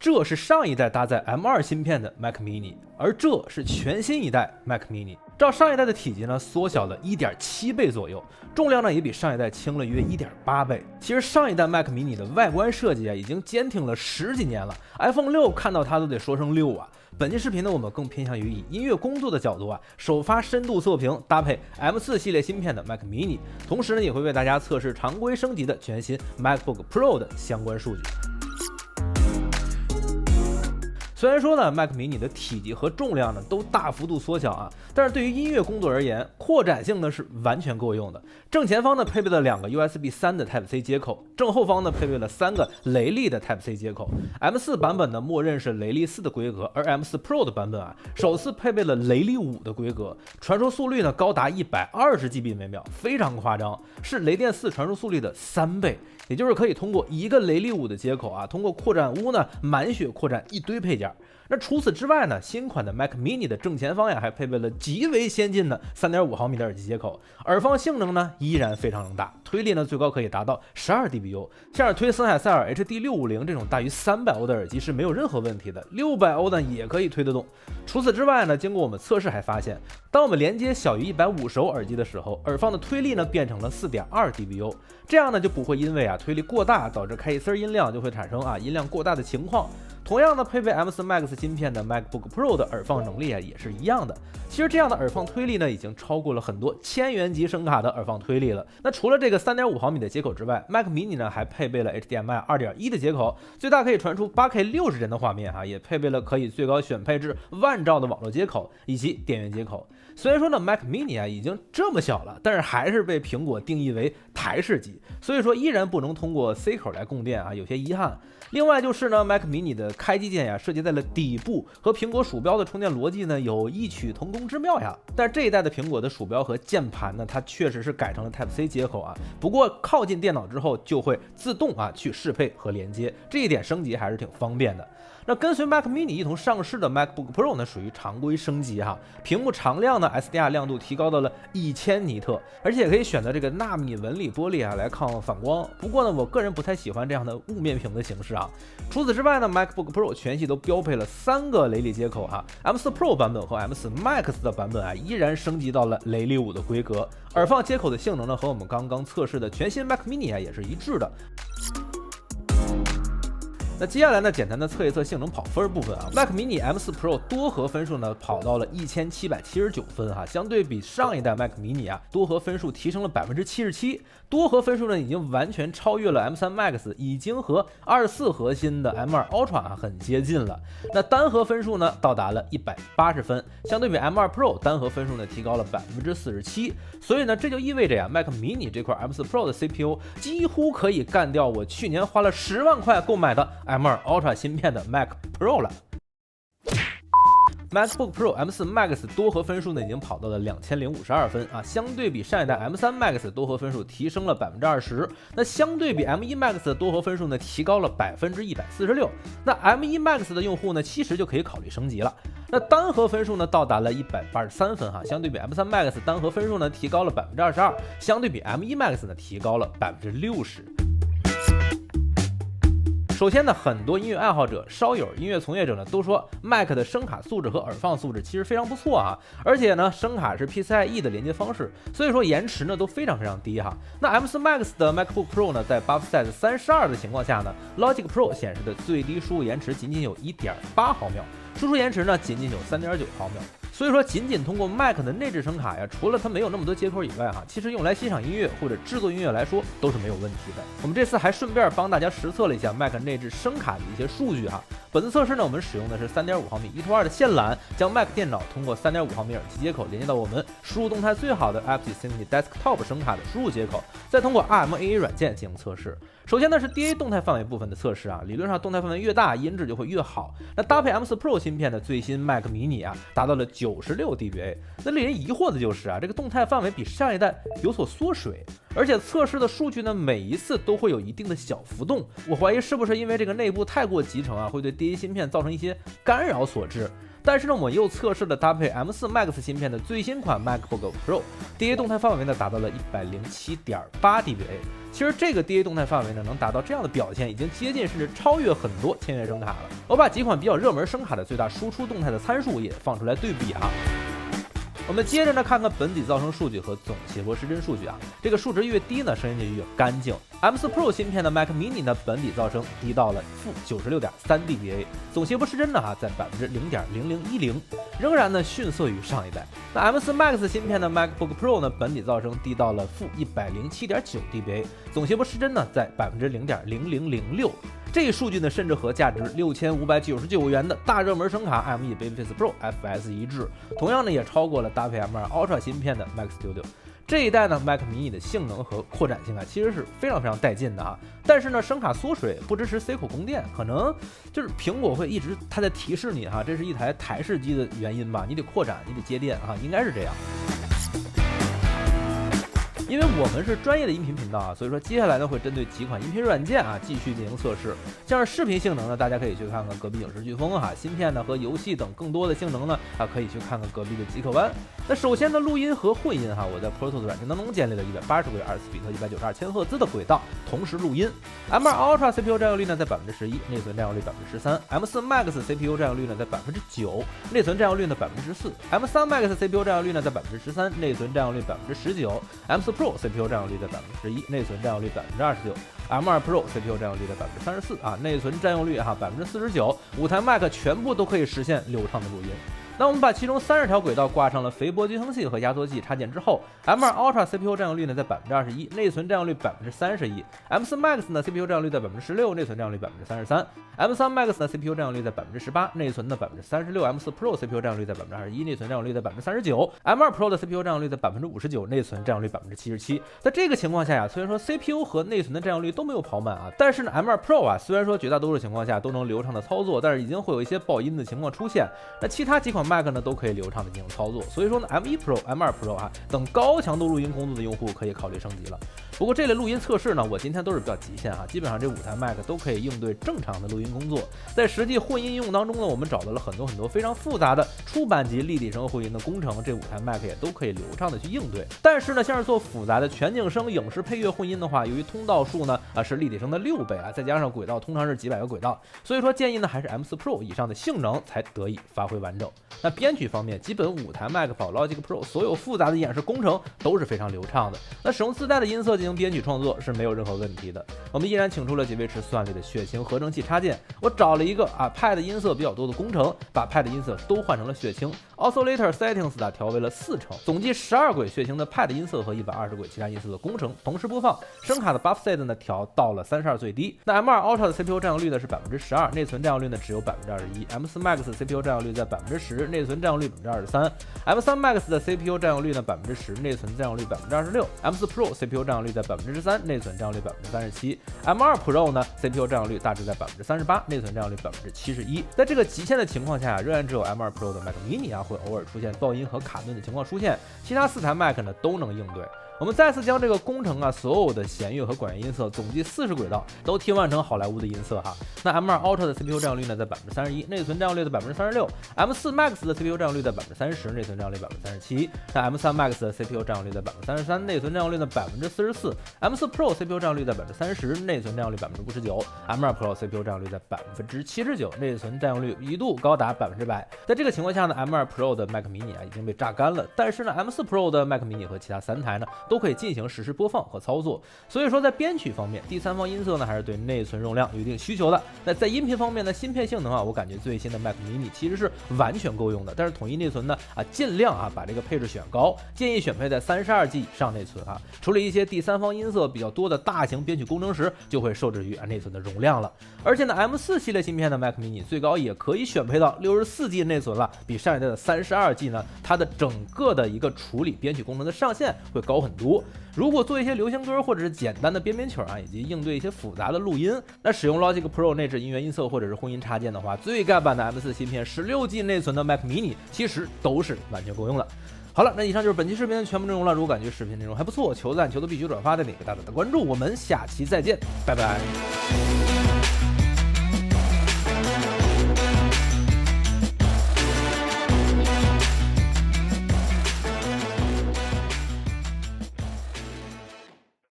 这是上一代搭载 M2 芯片的 Mac mini， 而这是全新一代 Mac mini。照上一代的体积呢，缩小了 1.7 倍左右，重量呢也比上一代轻了约 1.8 倍。其实上一代 Mac mini 的外观设计啊，已经坚挺了10几年了 ，iPhone 6看到它都得说声6啊。本期视频呢，我们更偏向于以音乐工作的角度啊，首发深度测评搭配 M4 系列芯片的 Mac mini， 同时呢也会为大家测试常规升级的全新 MacBook Pro 的相关数据。虽然说呢 ，Mac mini 的体积和重量呢都大幅度缩小啊，但是对于音乐工作而言，扩展性呢是完全够用的。正前方呢配备了2个 USB 3的 Type C 接口，正后方呢配备了3个雷利的 Type C 接口。M4 版本呢默认是雷利4的规格，而 M4 Pro 的版本啊首次配备了雷利5的规格，传输速率呢高达120GB 每秒，非常夸张，是雷电4传输速率的3倍。也就是可以通过一个雷利5的接口啊，通过扩展坞呢满血扩展一堆配件。那除此之外呢，新款的 Mac mini 的正前方呀还配备了极为先进的3.5毫米的耳机接口，耳放性能呢依然非常能大，推力呢最高可以达到12 dBu， 像是推森海塞尔 HD650 这种大于300欧的耳机是没有任何问题的，600欧呢也可以推得动。除此之外呢，经过我们测试还发现，当我们连接小于150欧耳机的时候，耳放的推力呢变成了4.2 dBu， 这样呢就不会因为推力过大导致开一丝音量就会产生音量过大的情况。同样呢，配备 M4 Max 芯片的 MacBook Pro 的耳放能力也是一样的。其实这样的耳放推力呢，已经超过了很多1000元级声卡的耳放推力了。那除了这个3.5毫米的接口之外， Mac mini 呢还配备了 HDMI 2.1 的接口，最大可以传出 8K 60帧的画面也配备了可以最高选配至10000兆的网络接口以及电源接口。虽然说呢 Mac mini 已经这么小了，但是还是被苹果定义为台式机，所以说依然不能通过 C 口来供电有些遗憾。另外就是呢 Mac mini 的开机键设计在了底部，和苹果鼠标的充电逻辑呢有异曲同工之妙呀。但这一代的苹果的鼠标和键盘呢，它确实是改成了 Type C 接口不过靠近电脑之后就会自动去适配和连接，这一点升级还是挺方便的。那跟随 Mac mini 一同上市的 MacBook Pro 呢，属于常规升级屏幕常亮呢 SDR 亮度提高到了1000尼特，而且也可以选择这个纳米纹理玻璃来抗反光。不过呢，我个人不太喜欢这样的雾面屏的形式除此之外呢 ，MacBook Pro 全系都标配了3个雷利接口M4 Pro 版本和 M4 Max 的版本依然升级到了雷利5的规格，耳放接口的性能呢和我们刚刚测试的全新 Mac mini 也是一致的。那接下来呢，简单的测一测性能跑分部分Mac mini M4 Pro 多核分数呢跑到了1779分相对比上一代 Mac mini多核分数提升了 77%， 多核分数呢已经完全超越了 M3 Max， 已经和24核心的 M2 Ultra 很接近了。那单核分数呢到达了180分，相对比 M2 Pro 单核分数呢提高了 47%， 所以呢这就意味着Mac mini 这块 M4 Pro 的 CPU 几乎可以干掉我去年花了10万块购买的M2 Ultra 芯片的 Mac Pro 了。MacBook Pro M4 Max 多核分数呢已经跑到了2052分相对比上一代 M3 Max 多核分数提升了 20%， 那相对比 M1 Max 的多核分数呢提高了 146%， 那 M1 Max 的用户呢其实就可以考虑升级了。那单核分数呢到达了183分相对比 M3 Max 单核分数呢提高了 22%， 相对比 M1 Max 呢提高了 60%。首先呢，很多音乐爱好者、烧友、音乐从业者呢都说 Mac 的声卡素质和耳放素质其实非常不错而且呢，声卡是 PCIe 的连接方式，所以说延迟呢都非常低那 M4 Max 的 MacBook Pro 呢，在 buff size 32的情况下呢 ，Logic Pro 显示的最低输入延迟仅仅有 1.8 毫秒，输出延迟呢仅仅有 3.9 毫秒。所以说，仅仅通过 Mac 的内置声卡除了它没有那么多接口以外其实用来欣赏音乐或者制作音乐来说都是没有问题的。我们这次还顺便帮大家实测了一下 Mac 内置声卡的一些数据本次测试呢，我们使用的是 3.5 毫米1/2的线缆，将 Mac 电脑通过 3.5 毫米耳机接口连接到我们输入动态最好的 Aptiv Symphony Desktop 声卡的输入接口，再通过 RMAA 软件进行测试。首先呢是 DA 动态范围部分的测试理论上动态范围越大，音质就会越好。那搭配 M4 Pro 芯片的最新 Mac mini 达到了96 dBA。那令人疑惑的就是这个动态范围比上一代有所缩水，而且测试的数据呢每一次都会有一定的小浮动。我怀疑是不是因为这个内部太过集成会对 DA 芯片造成一些干扰所致。但是呢，我们又测试了搭配 M4 Max 芯片的最新款 MacBook Pro， DA 动态范围呢达到了 107.8 dBA。其实这个 DA 动态范围呢，能达到这样的表现，已经接近甚至超越很多签约声卡了。我把几款比较热门声卡的最大输出动态的参数也放出来对比啊。我们接着呢看看本体噪声数据和总谐波失真数据啊，这个数值越低呢，声音就越干净。M4 Pro 芯片的 Mac Mini 的本体噪声低到了-96.3 dBA， 总谐波失真呢在0.0010，仍然呢逊色于上一代。那 M4 Max 芯片的 MacBook Pro 呢，本体噪声低到了-107.9 dBA， 总谐波失真呢在0.0006。这一数据呢，甚至和价值6599元的大热门声卡 M1 Babyface Pro FS 一致，同样呢也超过了搭配 M2 Ultra 芯片的 Mac Studio。这一代呢 Mac Mini 的性能和扩展性啊，其实是非常带劲的啊。但是呢，声卡缩水不支持 C 口供电，可能就是苹果会一直它在提示你哈，这是一台台式机的原因吧，你得扩展，你得接电啊，应该是这样。因为我们是专业的音频频道啊，所以说接下来呢会针对几款音频软件啊继续进行测试。像是视频性能呢，大家可以去看看隔壁影视飓风哈，芯片呢和游戏等更多的性能呢可以去看看隔壁的极客湾。那首先呢，录音和混音哈，我在 Pro Tools 软件当中建立了180轨24比特192千赫兹的轨道，同时录音。M2 Ultra CPU 占有率呢在11%，内存占有率13%。M4 Max CPU 占有率呢在9%，内存占有率呢14%。M3 Max CPU 占有率呢在13%，内存占有率19%。M4 Pro CPU 占有率在1%，内存占有率29%。M2 Pro CPU 占有率在34%啊，内存占有率49%。5台 Mac 全部都可以实现流畅的录音。那我们把其中30条轨道挂上了肥波均衡器和压缩器插件之后 ，M2 Ultra CPU 占有率呢在21%，内存占有率31%。M4 Max 呢 CPU 占有率在16%，内存占有率33%。M3 Max 呢 CPU 占有率在18%，内存呢36%。M4 Pro CPU 占有率在21%，内存占有率在39%。M2 Pro 的 CPU 占有率在59%，内存占有率77%。在这个情况下呀，虽然说 CPU 和内存的占有率都没有跑满啊，但是呢 M2 Pro 啊，虽然说绝大多数情况下都能流畅的操作，但是已经会有一些爆音的情况出现。那其他几款 Mac 呢都可以流畅的进行操作，所以说呢 M1 Pro、M2 Pro 啊等高强度录音工作的用户可以考虑升级了。不过这类录音测试呢，我今天都是比较极限啊，基本上这5台 Mac 都可以应对正常的录音工作。在实际混音应用当中呢，我们找到了很多非常复杂的初版级立体声混音的工程，这5台 Mac 也都可以流畅的去应对。但是呢，像是做复杂的全景声影视配乐混音的话，由于通道数呢是立体声的6倍啊，再加上轨道通常是几百个轨道，所以说建议呢还是 M4 Pro 以上的性能才得以发挥完整。那编曲方面，基本5台 Mac 跑 Logic Pro 所有复杂的演示工程都是非常流畅的。那使用自带的音色进行编曲创作是没有任何问题的。我们依然请出了几位持算力的血清合成器插件，我找了一个Pad 音色比较多的工程，把 Pad 音色都换成了血清 ，Oscillator Settings 调为了4成，总计12轨血清的 Pad 音色和120轨其他音色的工程同时播放。声卡的 Buffset 呢调到了32最低。那 M2 Ultra 的 CPU 占有率呢是12%，内存占有率呢只有21%。M4 Max CPU 占有率在10%，内存占有率23%。M3 Max 的 CPU 占有率呢10%，内存占有率26%。M4 Pro CPU 占有率在13%，内存占有率37%。M2 Pro 呢 CPU 占有率大致在38%，内存占有率71%。在这个极限的情况下，仍然只有 M2 Pro 的 Mac Mini 会偶尔出现爆音和卡顿的情况出现，其他4台 Mac 呢都能应对。我们再次将这个工程所有的弦乐和管乐音色总计40轨道都替换成好莱坞的音色哈。那 M2 Ultra 的 CPU 占有率呢在31%，内存占有率在36%。M4 Max 的 CPU 占有率在30%，内存占有率37%。那 M3 Max 的 CPU 占有率在33%，内存占有率呢44%。M4 Pro CPU 占有率在30%，内存占有率59%。M2 Pro CPU 占有率在79%，内存占有率一度高达100%。在这个情况下呢 ，M2 Pro 的 Mac Mini 已经被榨干了，但是呢 M4 Pro 的 Mac Mini 和其他3台呢都可以进行实时播放和操作。所以说在编曲方面，第三方音色呢还是对内存容量有一定需求的。那在音频方面呢，芯片性能我感觉最新的 Mac Mini 其实是完全够用的，但是统一内存呢尽量把这个配置选高，建议选配在32G 以上内存处理一些第三方音色比较多的大型编曲工程时，就会受制于内存的容量了。而且呢 M4 系列芯片的 Mac Mini 最高也可以选配到64G 内存了，比上一代的32G 呢，它的整个的一个处理编曲工程的上限会高很多。如果做一些流行歌或者是简单的编曲以及应对一些复杂的录音，那使用 Logic Pro 内置音乐音色或者是混音插件的话，最盖版的 M4 芯片16G 内存的 Mac Mini 其实都是完全够用的。好了，那以上就是本期视频的全部内容了。如果感觉视频内容还不错，求赞求的必须转发，带点个大大的关注。我们下期再见，拜拜。